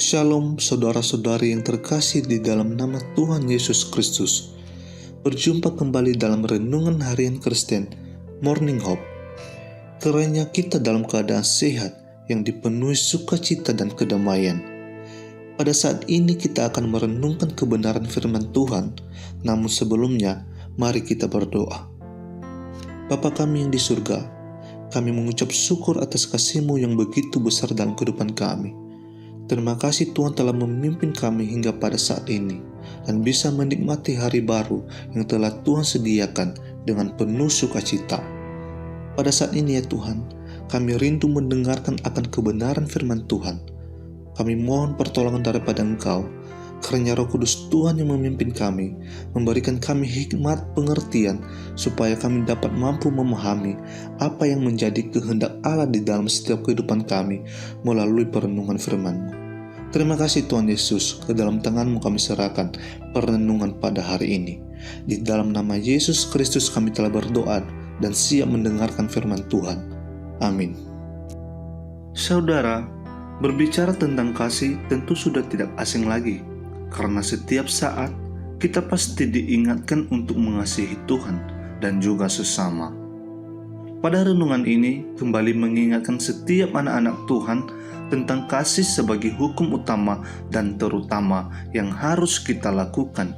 Shalom saudara-saudari yang terkasih di dalam nama Tuhan Yesus Kristus. Berjumpa kembali dalam Renungan Harian Kristen, Morning Hope. Kiranya kita dalam keadaan sehat yang dipenuhi sukacita dan kedamaian. Pada saat ini kita akan merenungkan kebenaran firman Tuhan, namun sebelumnya mari kita berdoa. Bapa kami yang di surga, kami mengucap syukur atas kasih-Mu yang begitu besar dalam kehidupan kami. Terima kasih Tuhan telah memimpin kami hingga pada saat ini dan bisa menikmati hari baru yang telah Tuhan sediakan dengan penuh sukacita. Pada saat ini ya Tuhan, kami rindu mendengarkan akan kebenaran firman Tuhan. Kami mohon pertolongan daripada Engkau, karena Roh Kudus Tuhan yang memimpin kami, memberikan kami hikmat pengertian supaya kami dapat mampu memahami apa yang menjadi kehendak Allah di dalam setiap kehidupan kami melalui perenungan firman-Mu. Terima kasih Tuhan Yesus, ke dalam tangan-Mu kami serahkan perenungan pada hari ini. Di dalam nama Yesus Kristus kami telah berdoa dan siap mendengarkan firman Tuhan. Amin. Saudara, berbicara tentang kasih tentu sudah tidak asing lagi, karena setiap saat kita pasti diingatkan untuk mengasihi Tuhan dan juga sesama. Pada renungan ini kembali mengingatkan setiap anak-anak Tuhan tentang kasih sebagai hukum utama dan terutama yang harus kita lakukan.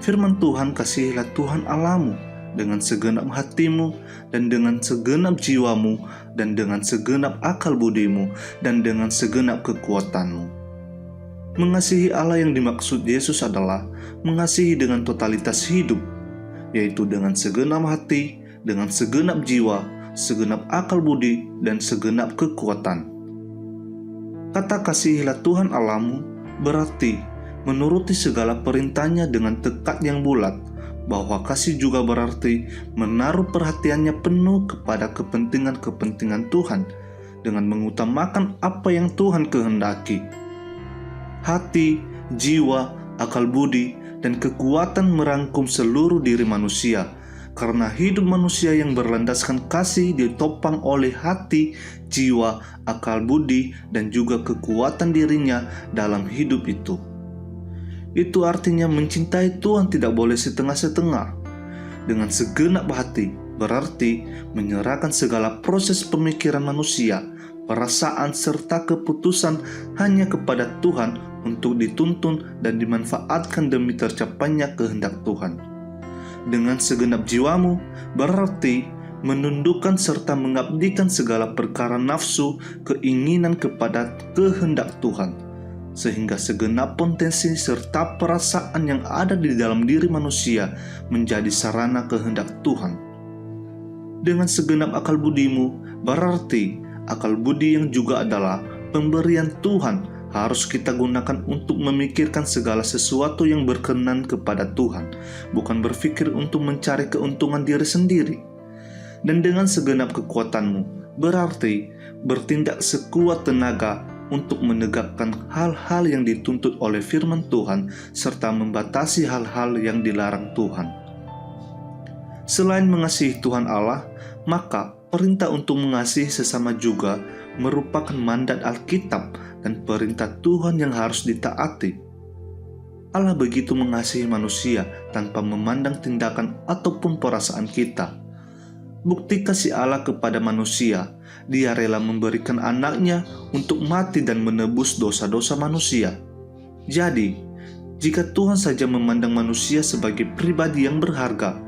Firman Tuhan, kasihilah Tuhan Allahmu dengan segenap hatimu dan dengan segenap jiwamu dan dengan segenap akal budimu dan dengan segenap kekuatanmu. Mengasihi Allah yang dimaksud Yesus adalah mengasihi dengan totalitas hidup, yaitu dengan segenap hati, dengan segenap jiwa, segenap akal budi, dan segenap kekuatan. Kata kasihilah Tuhan Allahmu berarti menuruti segala perintahnya dengan tekad yang bulat, bahwa kasih juga berarti menaruh perhatiannya penuh kepada kepentingan-kepentingan Tuhan dengan mengutamakan apa yang Tuhan kehendaki. Hati, jiwa, akal budi, dan kekuatan merangkum seluruh diri manusia, karena hidup manusia yang berlandaskan kasih ditopang oleh hati, jiwa, akal budi, dan juga kekuatan dirinya dalam hidup itu. Itu artinya mencintai Tuhan tidak boleh setengah-setengah. Dengan segenap hati berarti menyerahkan segala proses pemikiran manusia, perasaan, serta keputusan hanya kepada Tuhan untuk dituntun dan dimanfaatkan demi tercapainya kehendak Tuhan. Dengan segenap jiwamu berarti menundukkan serta mengabdikan segala perkara nafsu, keinginan kepada kehendak Tuhan, sehingga segenap potensi serta perasaan yang ada di dalam diri manusia menjadi sarana kehendak Tuhan. Dengan segenap akal budimu berarti akal budi yang juga adalah pemberian Tuhan harus kita gunakan untuk memikirkan segala sesuatu yang berkenan kepada Tuhan, bukan berpikir untuk mencari keuntungan diri sendiri. Dan dengan segenap kekuatanmu berarti bertindak sekuat tenaga untuk menegakkan hal-hal yang dituntut oleh firman Tuhan serta membatasi hal-hal yang dilarang Tuhan. Selain mengasihi Tuhan Allah, maka perintah untuk mengasihi sesama juga merupakan mandat Alkitab dan perintah Tuhan yang harus ditaati. Allah begitu mengasihi manusia tanpa memandang tindakan ataupun perasaan kita. Bukti kasih Allah kepada manusia, Dia rela memberikan anaknya untuk mati dan menebus dosa-dosa manusia. Jadi, jika Tuhan saja memandang manusia sebagai pribadi yang berharga,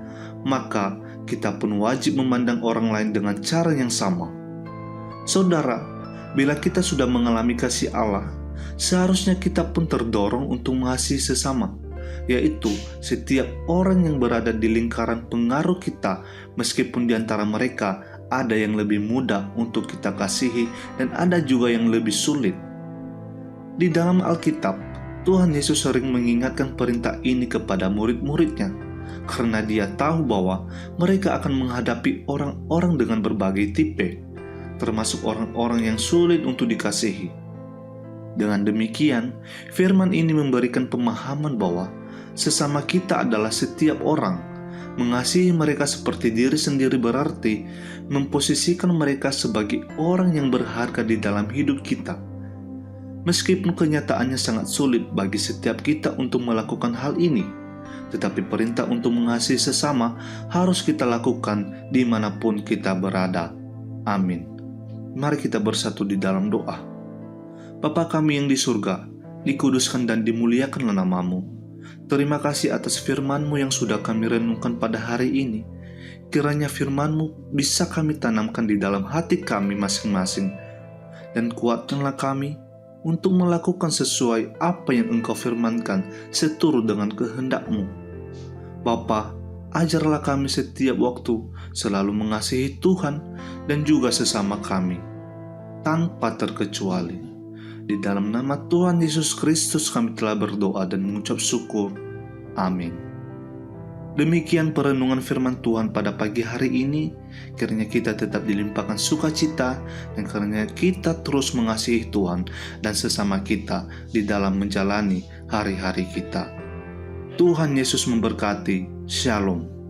maka kita pun wajib memandang orang lain dengan cara yang sama. Saudara, bila kita sudah mengalami kasih Allah, seharusnya kita pun terdorong untuk mengasihi sesama, yaitu setiap orang yang berada di lingkaran pengaruh kita, meskipun di antara mereka ada yang lebih mudah untuk kita kasihi dan ada juga yang lebih sulit. Di dalam Alkitab, Tuhan Yesus sering mengingatkan perintah ini kepada murid-muridnya, karena Dia tahu bahwa mereka akan menghadapi orang-orang dengan berbagai tipe, termasuk orang-orang yang sulit untuk dikasihi. Dengan demikian, firman ini memberikan pemahaman bahwa sesama kita adalah setiap orang. Mengasihi mereka seperti diri sendiri berarti memposisikan mereka sebagai orang yang berharga di dalam hidup kita. Meskipun kenyataannya sangat sulit bagi setiap kita untuk melakukan hal ini, tetapi perintah untuk mengasihi sesama harus kita lakukan dimanapun kita berada. Amin. Mari kita bersatu di dalam doa. Bapa kami yang di surga, dikuduskan dan dimuliakanlah nama-Mu. Terima kasih atas firman-Mu yang sudah kami renungkan pada hari ini. Kiranya firman-Mu bisa kami tanamkan di dalam hati kami masing-masing, dan kuatkanlah kami untuk melakukan sesuai apa yang Engkau firmankan seturut dengan kehendak-Mu. Bapa, ajarlah kami setiap waktu selalu mengasihi Tuhan dan juga sesama kami, tanpa terkecuali. Di dalam nama Tuhan Yesus Kristus kami telah berdoa dan mengucap syukur. Amin. Demikian perenungan firman Tuhan pada pagi hari ini. Kiranya kita tetap dilimpahkan sukacita, dan kiranya kita terus mengasihi Tuhan dan sesama kita di dalam menjalani hari-hari kita. Tuhan Yesus memberkati. Shalom.